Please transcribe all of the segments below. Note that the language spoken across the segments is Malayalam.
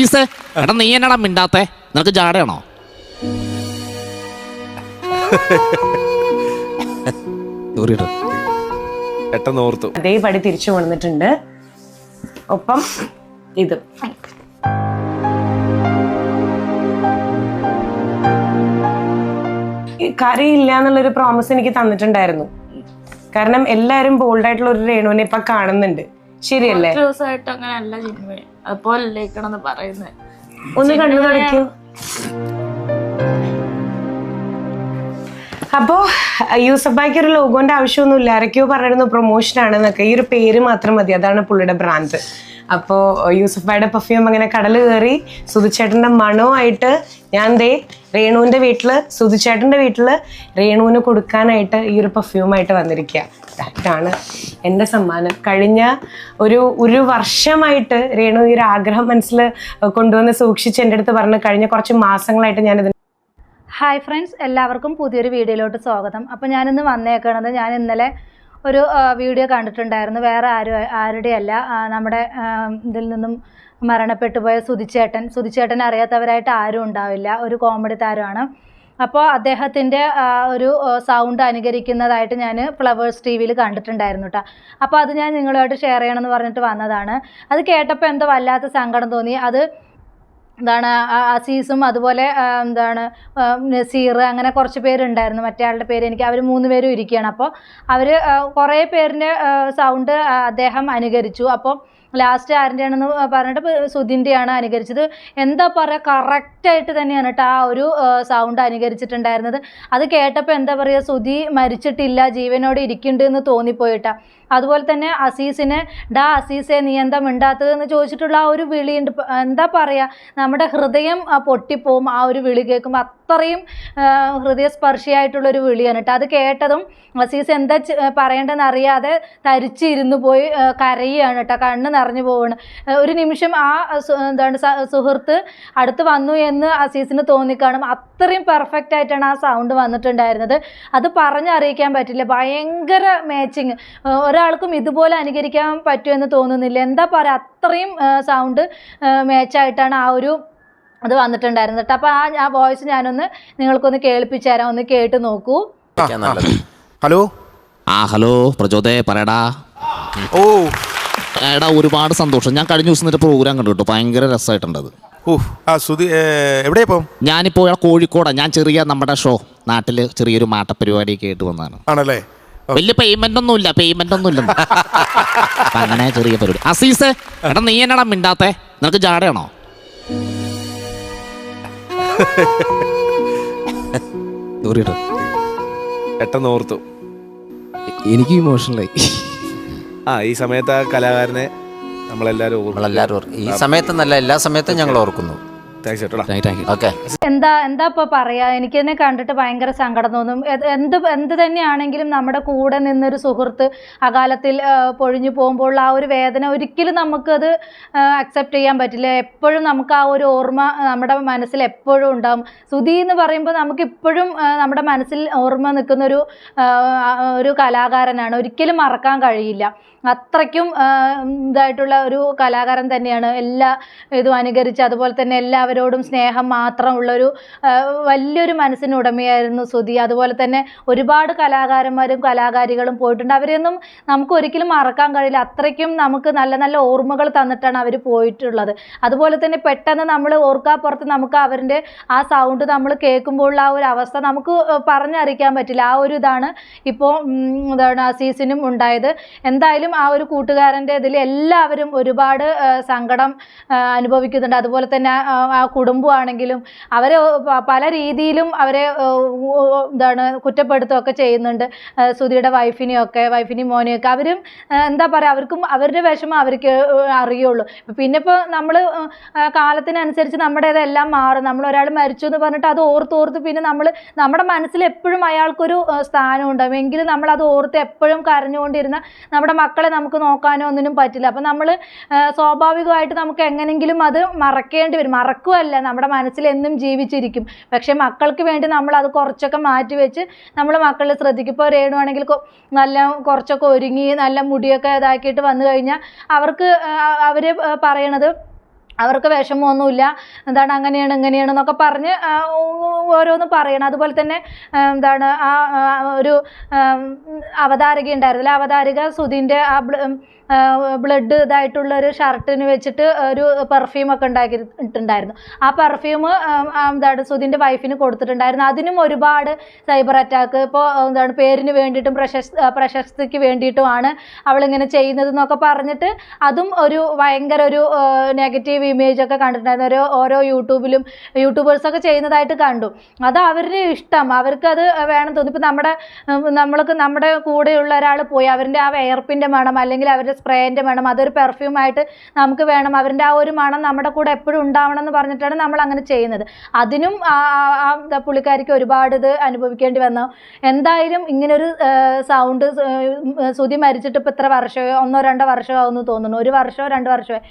അസീസേ, എടാ നീ എന്നടാ മിണ്ടാത്തെ? നിനക്ക് ജാടയാണോ? അതേ പടി തിരിച്ചു കൊണ്ടിട്ടുണ്ട്. ഒപ്പം ഇത് കരയില്ല എന്നുള്ളൊരു പ്രോമിസ് എനിക്ക് തന്നിട്ടുണ്ടായിരുന്നു. കാരണം എല്ലാരും ബോൾഡ് ആയിട്ടുള്ള ഒരു രേണുവിനെ ഇപ്പൊ കാണുന്നുണ്ട്. ശരിയല്ലേ? ഒന്ന് കണ്ടു തുടക്കൂ. അപ്പോ യൂസഫായിക്ക് ഒരു ലോഗോന്റെ ആവശ്യമൊന്നുമില്ല. ആരൊക്കെയോ പറഞ്ഞിരുന്നു പ്രൊമോഷൻ ആണെന്നൊക്കെ. ഈ ഒരു പേര് മാത്രം മതി, അതാണ് പുള്ളിയുടെ ബ്രാൻഡ്. അപ്പോൾ യൂസഫായുടെ പെർഫ്യൂം അങ്ങനെ കടൽ കയറി സുധിച്ചേട്ടൻ്റെ മണവുമായിട്ട് ഞാൻ രേണുവിൻ്റെ വീട്ടില്, സുധിച്ചേട്ടൻ്റെ വീട്ടില് രേണുവിന് കൊടുക്കാനായിട്ട് ഈ ഒരു പെർഫ്യൂമായിട്ട് വന്നിരിക്കുക. ഇതാണ് എൻ്റെ സമ്മാനം. കഴിഞ്ഞ ഒരു വർഷമായിട്ട് രേണു ഈ ഒരു ആഗ്രഹം മനസ്സിൽ കൊണ്ടുവന്ന് സൂക്ഷിച്ച് എൻ്റെ അടുത്ത് പറഞ്ഞ് കഴിഞ്ഞ കുറച്ച് മാസങ്ങളായിട്ട് ഞാനിത്. ഹായ് ഫ്രണ്ട്സ്, എല്ലാവർക്കും പുതിയൊരു വീഡിയോയിലോട്ട് സ്വാഗതം. അപ്പോൾ ഞാനിന്ന് വന്നേക്കണത്, ഞാൻ ഇന്നലെ ഒരു വീഡിയോ കണ്ടിട്ടുണ്ടായിരുന്നു. വേറെ ആരുടെയല്ല, നമ്മുടെ ഇതിൽ നിന്നും മരണപ്പെട്ടു പോയ സുധിച്ചേട്ടൻ അറിയാത്തവരായിട്ട് ആരും ഉണ്ടാവില്ല. ഒരു കോമഡി താരമാണ്. അപ്പോൾ അദ്ദേഹത്തിൻ്റെ ഒരു സൗണ്ട് അനുകരിക്കുന്നതായിട്ട് ഞാൻ ഫ്ലവേഴ്സ് TV കണ്ടിട്ടുണ്ടായിരുന്നു കേട്ടോ. അപ്പോൾ അത് ഞാൻ നിങ്ങളുമായിട്ട് ഷെയർ ചെയ്യണമെന്ന് പറഞ്ഞിട്ട് വന്നതാണ്. അത് കേട്ടപ്പോൾ എന്തോ വല്ലാത്ത സങ്കടം തോന്നി. അത് എന്താണ്, അസീസും അതുപോലെ എന്താണ് നസീർ, അങ്ങനെ കുറച്ച് പേരുണ്ടായിരുന്നു. മറ്റേ ആളുടെ പേര് എനിക്ക്, അവർ 3 പേരും ഇരിക്കുകയാണ്. അപ്പോൾ അവർ കുറേ പേരിൻ്റെ സൗണ്ട് അദ്ദേഹം അനുകരിച്ചു. അപ്പോൾ ലാസ്റ്റ് ആരുടെയാണെന്ന് പറഞ്ഞിട്ട് സുധിൻ്റെയാണ് അനുകരിച്ചത്. എന്താ പറയുക, കറക്റ്റായിട്ട് തന്നെയാണ് കേട്ടോ ആ ഒരു സൗണ്ട് അനുകരിച്ചിട്ടുണ്ടായിരുന്നത്. അത് കേട്ടപ്പോൾ എന്താ പറയുക, സുധി മരിച്ചിട്ടില്ല, ജീവനോടെ ഇരിക്കുന്നുണ്ട് എന്ന് തോന്നിപ്പോയിട്ടാ. അതുപോലെ തന്നെ അസീസിനെ അസീസെ നീ എന്താ മിണ്ടാത്തതെന്ന് ചോദിച്ചിട്ടുള്ള ആ ഒരു വിളിയുണ്ട്. എന്താ പറയുക, നമ്മുടെ ഹൃദയം പൊട്ടിപ്പോവും ആ ഒരു വിളി കേൾക്കുമ്പോൾ. അത്രയും ഹൃദയസ്പർശിയായിട്ടുള്ളൊരു വിളിയാണ് കേട്ടോ. അത് കേട്ടതും അസീസ് എന്താ പറയേണ്ടതെന്ന് അറിയാതെ തരിച്ചിരുന്നു പോയി കരയുകയാണ് കേട്ടോ. കണ്ണ് നിറഞ്ഞു പോവാണ്. ഒരു നിമിഷം ആ എന്താണ് സുഹൃത്ത് അടുത്ത് വന്നു എന്ന് അസീസിന് തോന്നിക്കാണും. അത്രയും പെർഫെക്റ്റ് ആയിട്ടാണ് ആ സൗണ്ട് വന്നിട്ടുണ്ടായിരുന്നത്. അത് പറഞ്ഞറിയിക്കാൻ പറ്റില്ല. ഭയങ്കര മാച്ചിങ്. ഒരാൾക്കും ഇതുപോലെ അനുകരിക്കാൻ പറ്റുമെന്ന് തോന്നുന്നില്ല. എന്താ പറയുക, അത്രയും സൗണ്ട് മാച്ചായിട്ടാണ് ആ ഒരു അത് വന്നിട്ടുണ്ടായിരുന്നത് കേട്ടോ. അപ്പോൾ ആ വോയിസ് ഞാനൊന്ന് നിങ്ങൾക്കൊന്ന് കേൾപ്പിച്ചു തരാം, ഒന്ന് കേട്ട് നോക്കൂ. ഹലോ. ഹലോ പ്രചോദേ, പറയടാ. ഓ എടാ, ഒരുപാട് സന്തോഷം. ഞാൻ കഴിഞ്ഞ ദിവസം നിന്റെ പ്രോഗ്രാം കണ്ടു കേട്ടോ, ഭയങ്കര രസമായിട്ടുണ്ട് അത്. സുധി എവിടെയാ ഇപ്പം? ഞാനിപ്പോൾ കോഴിക്കോടാ. ഞാൻ നമ്മുടെ ഷോ നാട്ടിൽ ചെറിയൊരു മാട്ടപ്പരിപാടിയൊക്കെ ആയിട്ട് വന്നതാണ്. ആണല്ലേ? വലിയ പേയ്മെന്റ് ഒന്നും ഇല്ല. അങ്ങനെ ചെറിയ പരിപാടി. അസീസേ, എടാ നീ എന്നടാ മിണ്ടാത്തെ? നിനക്ക് ജാടയാണോ? പെട്ടെന്നോർത്തു, എനിക്ക് ഇമോഷണലായി. ഈ സമയത്ത് ആ കലാകാരനെ നമ്മളെല്ലാരും ഈ സമയത്തെന്നല്ല, എല്ലാ സമയത്തും ഞങ്ങൾ ഓർക്കുന്നു. എന്താ ഇപ്പൊ പറയാ, എനിക്ക് തന്നെ കണ്ടിട്ട് ഭയങ്കര സങ്കടം തോന്നും. എന്ത് തന്നെയാണെങ്കിലും നമ്മുടെ കൂടെ നിന്നൊരു സുഹൃത്ത് അകാലത്തിൽ പൊഴിഞ്ഞു പോകുമ്പോൾ ആ ഒരു വേദന ഒരിക്കലും നമുക്കത് അക്സെപ്റ്റ് ചെയ്യാൻ പറ്റില്ല. എപ്പോഴും നമുക്ക് ആ ഒരു ഓർമ്മ നമ്മുടെ മനസ്സിൽ എപ്പോഴും ഉണ്ടാകും. സുധി എന്ന് പറയുമ്പോൾ നമുക്കിപ്പോഴും നമ്മുടെ മനസ്സിൽ ഓർമ്മ നിൽക്കുന്ന ഒരു കലാകാരനാണ്. ഒരിക്കലും മറക്കാൻ കഴിയില്ല. അത്രയ്ക്കും ഇതായിട്ടുള്ള ഒരു കലാകാരൻ തന്നെയാണ്. എല്ലാ ഇതും അനുകരിച്ച്, അതുപോലെ തന്നെ എല്ലാവരോടും സ്നേഹം മാത്രമുള്ളൊരു വലിയൊരു മനസ്സിന് ഉടമയായിരുന്നു സുധി. അതുപോലെ തന്നെ ഒരുപാട് കലാകാരന്മാരും കലാകാരികളും പോയിട്ടുണ്ട്. അവരെയൊന്നും നമുക്ക് ഒരിക്കലും മറക്കാൻ കഴിയില്ല. അത്രയ്ക്കും നമുക്ക് നല്ല നല്ല ഓർമ്മകൾ തന്നിട്ടാണ് അവർ പോയിട്ടുള്ളത്. അതുപോലെ തന്നെ പെട്ടെന്ന് നമ്മൾ ഓർക്കാപ്പുറത്ത് നമുക്ക് അവരുടെ ആ സൗണ്ട് നമ്മൾ കേൾക്കുമ്പോൾ ആ ഒരു അവസ്ഥ നമുക്ക് പറഞ്ഞറിയിക്കാൻ പറ്റില്ല. ആ ഒരു ഇതാണ് ഇപ്പോൾ അസീസിനും ഉണ്ടായത്. എന്തായാലും ആ ഒരു കൂട്ടുകാരൻ്റെ ഇതിൽ എല്ലാവരും ഒരുപാട് സങ്കടം അനുഭവിക്കുന്നുണ്ട്. അതുപോലെ തന്നെ ആ കുടുംബമാണെങ്കിലും അവരെ പല രീതിയിലും അവരെ കുറ്റപ്പെടുത്തുകയൊക്കെ ചെയ്യുന്നുണ്ട്. സുധിയുടെ വൈഫിനെയും മോനെയൊക്കെ അവരും എന്താ പറയുക, അവർക്കും അവരുടെ വിഷമം അവർക്ക് അറിയുള്ളൂ. പിന്നെ ഇപ്പോൾ നമ്മൾ കാലത്തിനനുസരിച്ച് നമ്മുടേതെല്ലാം മാറും. നമ്മൾ ഒരാൾ മരിച്ചു എന്ന് പറഞ്ഞിട്ട് അത് ഓർത്ത് പിന്നെ നമ്മുടെ മനസ്സിൽ എപ്പോഴും അയാൾക്കൊരു സ്ഥാനം ഉണ്ടാകും. എങ്കിലും നമ്മളത് ഓർത്ത് എപ്പോഴും കരഞ്ഞുകൊണ്ടിരുന്ന നമ്മുടെ മക്കളെ നമുക്ക് നോക്കാനോ ഒന്നിനും പറ്റില്ല. അപ്പം നമ്മൾ സ്വാഭാവികമായിട്ട് നമുക്ക് എങ്ങനെയെങ്കിലും അത് മറക്കേണ്ടി വരും. മറക്കുമല്ല, നമ്മുടെ മനസ്സിൽ എന്നും ജീവിച്ചിരിക്കും. പക്ഷേ മക്കൾക്ക് വേണ്ടി നമ്മൾ അത് കുറച്ചൊക്കെ മാറ്റി വെച്ച് നമ്മൾ മക്കളെ ശ്രദ്ധിക്കും. ഇപ്പോൾ രേണുവാണെങ്കിൽ നല്ല കുറച്ചൊക്കെ ഒരുങ്ങി നല്ല മുടിയൊക്കെ ഇതാക്കിയിട്ട് വന്നു കഴിഞ്ഞാൽ അവർ പറയണത് അവർക്ക് വിഷമമൊന്നുമില്ല, എന്താണ് അങ്ങനെയാണ് ഇങ്ങനെയാണ് എന്നൊക്കെ പറഞ്ഞ് ഓരോന്ന് പറയണം. അതുപോലെ തന്നെ എന്താണ് ഒരു അവതാരക ഉണ്ടായിരുന്നില്ല, അവതാരിക സുധീൻ്റെ ആ ബ്ലഡ് ഇതായിട്ടുള്ള ഒരു ഷർട്ടിന് വെച്ചിട്ട് ഒരു പെർഫ്യൂമൊക്കെ ഉണ്ടാക്കിയിട്ടുണ്ടായിരുന്നു. ആ പെർഫ്യൂം എന്താണ് സുധീൻ്റെ വൈഫിന് കൊടുത്തിട്ടുണ്ടായിരുന്നു. അതിനും ഒരുപാട് സൈബർ അറ്റാക്ക്, ഇപ്പോൾ എന്താണ് പേരിന് വേണ്ടിയിട്ടും പ്രശസ്തിക്ക് വേണ്ടിയിട്ടുമാണ് അവളിങ്ങനെ ചെയ്യുന്നത് എന്നൊക്കെ പറഞ്ഞിട്ട് അതും ഒരു ഭയങ്കര ഒരു നെഗറ്റീവ് ഇമേജൊക്കെ കണ്ടിട്ടുണ്ടായിരുന്നു. ഓരോ യൂട്യൂബേഴ്സൊക്കെ ചെയ്യുന്നതായിട്ട് കണ്ടു. അത് അവരുടെ ഇഷ്ടം, അവർക്കത് വേണം തോന്നി. ഇപ്പോൾ നമ്മുടെ കൂടെയുള്ള ഒരാൾ പോയി അവരുടെ ആ വിയർപ്പിൻ്റെ മണം അല്ലെങ്കിൽ അവരുടെ സ്പ്രേൻ്റെ മണം അതൊരു പെർഫ്യൂമായിട്ട് നമുക്ക് വേണം, അവരുടെ ആ ഒരു മണം നമ്മുടെ കൂടെ എപ്പോഴും ഉണ്ടാവണം എന്ന് പറഞ്ഞിട്ടാണ് നമ്മൾ അങ്ങനെ ചെയ്യുന്നത്. അതിനും ആ പുള്ളിക്കാരിക്ക് ഒരുപാട് ഇത് അനുഭവിക്കേണ്ടി വന്നു. എന്തായാലും ഇങ്ങനൊരു സൗണ്ട് സുധി മരിച്ചിട്ട് ഇപ്പോൾ ഇത്ര വർഷമോ 1-2 വർഷമോ ആവുമെന്ന് തോന്നുന്നു, 1 വർഷമോ 2 വർഷമോ.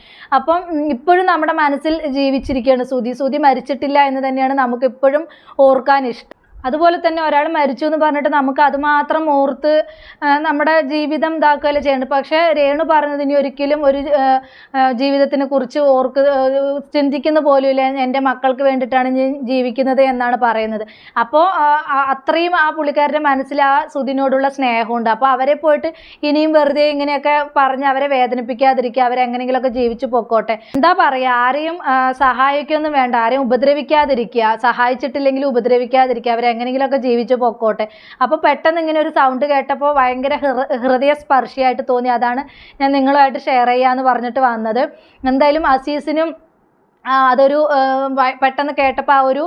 അപ്പം ഇപ്പോഴും നമ്മുടെ മനസ്സിൽ ജീവിച്ചിരിക്കുകയാണ് സുധി മരിച്ചിട്ടില്ല എന്ന് തന്നെയാണ് നമുക്ക് ഇപ്പോഴും ഓർക്കാൻ ഇഷ്ടം. അതുപോലെ തന്നെ ഒരാൾ മരിച്ചു എന്ന് പറഞ്ഞിട്ട് നമുക്ക് അതുമാത്രം ഓർത്ത് നമ്മുടെ ജീവിതം ഇതാക്കുകയല്ലേ ചെയ്യേണ്ടത്. പക്ഷേ രേണു പറഞ്ഞത് ഇനി ഒരിക്കലും ഒരു ജീവിതത്തിനെ കുറിച്ച് ചിന്തിക്കുന്ന പോലുമില്ല, എൻ്റെ മക്കൾക്ക് വേണ്ടിയിട്ടാണ് ഞാൻ ജീവിക്കുന്നത് എന്നാണ് പറയുന്നത്. അപ്പോൾ അത്രയും ആ പുള്ളിക്കാരുടെ മനസ്സിൽ ആ സുധിനോടുള്ള സ്നേഹമുണ്ട്. അപ്പോൾ അവരെ പോയിട്ട് ഇനിയും വെറുതെ ഇങ്ങനെയൊക്കെ പറഞ്ഞ് അവരെ വേദനിപ്പിക്കാതിരിക്കുക, അവരെങ്ങനെയെങ്കിലുമൊക്കെ ജീവിച്ചു പൊക്കോട്ടെ. എന്താ പറയുക, ആരെയും സഹായിക്കൊന്നും വേണ്ട, ആരെയും ഉപദ്രവിക്കാതിരിക്കുക, സഹായിച്ചിട്ടില്ലെങ്കിൽ ഉപദ്രവിക്കാതിരിക്കുക, അവരെ എങ്ങനെയെങ്കിലുമൊക്കെ ജീവിച്ചു പൊക്കോട്ടെ. അപ്പോൾ പെട്ടെന്ന് ഇങ്ങനെ ഒരു സൗണ്ട് കേട്ടപ്പോൾ ഭയങ്കര ഹൃദയസ്പർശിയായിട്ട് തോന്നി. അതാണ് ഞാൻ നിങ്ങളുമായിട്ട് ഷെയർ ചെയ്യാമെന്ന് പറഞ്ഞിട്ട് വന്നത്. എന്തായാലും അസീസിനും അതൊരു പെട്ടെന്ന് കേട്ടപ്പോൾ ആ ഒരു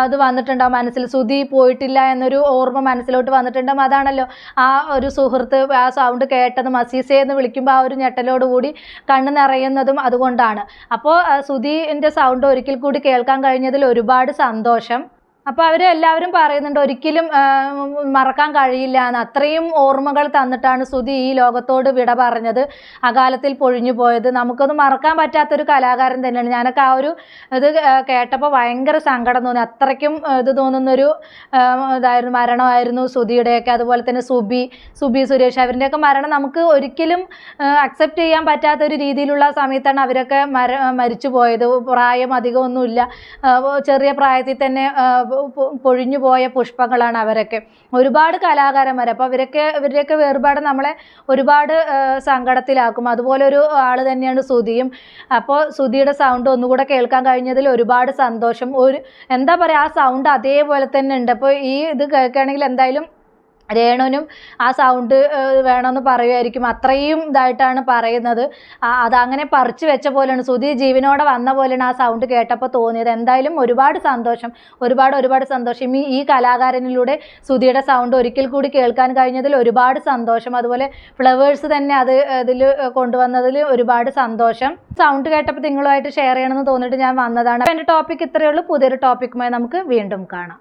ഇത് വന്നിട്ടുണ്ടാവും മനസ്സിൽ, സുധി പോയിട്ടില്ല എന്നൊരു ഓർമ്മ മനസ്സിലോട്ട് വന്നിട്ടുണ്ടാവും. അതാണല്ലോ ആ ഒരു സുഹൃത്ത് ആ സൗണ്ട് കേട്ടതും അസീസെ എന്ന് വിളിക്കുമ്പോൾ ആ ഒരു ഞെട്ടലോടുകൂടി കണ്ണ് നിറയുന്നതും അതുകൊണ്ടാണ്. അപ്പോൾ സുധീൻ്റെ സൗണ്ട് ഒരിക്കൽ കൂടി കേൾക്കാൻ കഴിഞ്ഞതിൽ ഒരുപാട് സന്തോഷം. അപ്പോൾ അവരെല്ലാവരും പറയുന്നുണ്ട് ഒരിക്കലും മറക്കാൻ കഴിയില്ല എന്ന്. അത്രയും ഓർമ്മകൾ തന്നിട്ടാണ് സുധി ഈ ലോകത്തോട് വിട പറഞ്ഞത്, അകാലത്തിൽ പൊഴിഞ്ഞു പോയത്. നമുക്കൊന്നും മറക്കാൻ പറ്റാത്തൊരു കലാകാരൻ തന്നെയാണ്. ഞാനൊക്കെ ആ ഒരു ഇത് കേട്ടപ്പോൾ ഭയങ്കര സങ്കടം തോന്നി. അത്രയ്ക്കും ഇത് തോന്നുന്നൊരു ഇതായിരുന്നു, മരണമായിരുന്നു സുധിയുടെയൊക്കെ. അതുപോലെ തന്നെ സുബി സുരേഷ് അവരുടെയൊക്കെ മരണം നമുക്ക് ഒരിക്കലും അക്സെപ്റ്റ് ചെയ്യാൻ പറ്റാത്തൊരു രീതിയിലുള്ള സമയത്താണ് അവരൊക്കെ മരിച്ചു പോയത്. പ്രായം അധികമൊന്നുമില്ല, ചെറിയ പ്രായത്തിൽ തന്നെ പൊഴിഞ്ഞു പോയ പുഷ്പങ്ങളാണ് അവരൊക്കെ. ഒരുപാട് കലാകാരന്മാർ. അപ്പോൾ ഇവരുടെയൊക്കെ വേർപാട് നമ്മളെ ഒരുപാട് സങ്കടത്തിലാക്കും. അതുപോലെ ഒരു ആൾ തന്നെയാണ് സുധിയും. അപ്പോൾ സുധിയുടെ സൗണ്ട് ഒന്നുകൂടെ കേൾക്കാൻ കഴിഞ്ഞതിൽ ഒരുപാട് സന്തോഷം. എന്താ പറയുക, ആ സൗണ്ട് അതേപോലെ തന്നെ ഉണ്ട്. അപ്പോൾ ഈ ഇത് കേൾക്കുകയാണെങ്കിൽ എന്തായാലും രേണുവിനും ആ സൗണ്ട് വേണമെന്ന് പറയുമായിരിക്കും, അത്രയും ഇതായിട്ടാണ് പറയുന്നത്. അതങ്ങനെ പറിച്ചു വെച്ച പോലെയാണ്, സുധി ജീവനോടെ വന്ന പോലെയാണ് ആ സൗണ്ട് കേട്ടപ്പോൾ തോന്നിയത്. എന്തായാലും ഒരുപാട് സന്തോഷം, ഒരുപാട് സന്തോഷം. ഈ കലാകാരനിലൂടെ സുധിയുടെ സൗണ്ട് ഒരിക്കൽ കൂടി കേൾക്കാൻ കഴിഞ്ഞതിൽ ഒരുപാട് സന്തോഷം. അതുപോലെ ഫ്ലവേഴ്സ് തന്നെ ഇതിൽ കൊണ്ടുവന്നതിൽ ഒരുപാട് സന്തോഷം. സൗണ്ട് കേട്ടപ്പോൾ നിങ്ങളുമായിട്ട് ഷെയർ ചെയ്യണമെന്ന് തോന്നിയിട്ട് ഞാൻ വന്നതാണ്. എൻ്റെ ടോപ്പിക് ഇത്രയേ ഉള്ളൂ. പുതിയൊരു ടോപ്പിക്കുമായി നമുക്ക് വീണ്ടും കാണാം.